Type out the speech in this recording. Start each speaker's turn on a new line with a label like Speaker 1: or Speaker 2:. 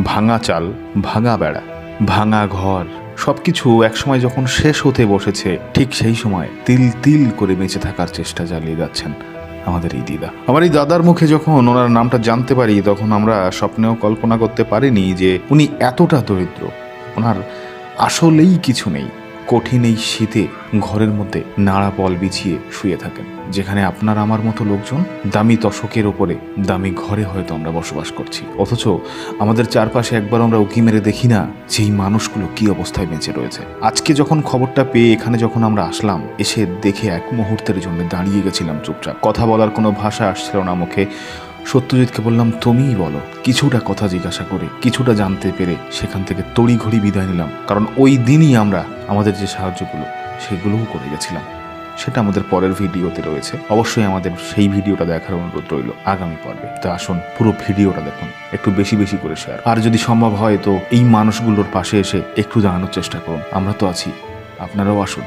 Speaker 1: ভাঙা চাল, ভাঙা বেড়া, ভাঙা ঘর সবকিছু একসময় যখন শেষ হতে বসেছে, ঠিক সেই সময় তিল তিল করে বেঁচে থাকার চেষ্টা চালিয়ে যাচ্ছেন আমাদের এই দিদা। আমার এই দাদার মুখে যখন ওনার নামটা জানতে পারি, তখন আমরা স্বপ্নেও কল্পনা করতে পারিনি যে উনি এতটা দরিদ্র। ওনার আসলেই কিছু নেই। কঠিন এই শীতে ঘরের মধ্যে নাড়া পল বিছিয়ে শুয়ে থাকেন, যেখানে আপনার আমার মতো লোকজন দামি তশকের ওপরে দামি ঘরে হয়তো আমরা বসবাস করছি, অথচ আমাদের চারপাশে একবার আমরা উকি মেরে দেখি না যে এই মানুষগুলো কি অবস্থায় বেঁচে রয়েছে। আজকে যখন খবরটা পেয়ে এখানে যখন আমরা আসলাম, এসে দেখে এক মুহূর্তের জন্য দাঁড়িয়ে গেছিলাম চুপচাপ। কথা বলার কোনো ভাষা আসছিল না মুখে। সত্যজিৎকে বললাম, তুমিই বলো। কিছুটা কথা জিজ্ঞাসা করে, কিছুটা জানতে পেরে সেখান থেকে তড়িঘড়ি বিদায় নিলাম, কারণ ওই দিনই আমরা আমাদের যে সাহায্যগুলো সেগুলোও করে গেছিলাম। সেটা আমাদের পরের ভিডিওতে রয়েছে, অবশ্যই আমাদের সেই ভিডিওটা দেখার অনুরোধ রইল আগামী পর্বে। তো আসুন পুরো ভিডিওটা দেখুন, একটু বেশি বেশি করে শেয়ার, আর যদি সম্ভব হয় তো এই মানুষগুলোর পাশে এসে একটু দাঁড়ানোর চেষ্টা করুন। আমরা তো আছি, আপনারাও আসুন।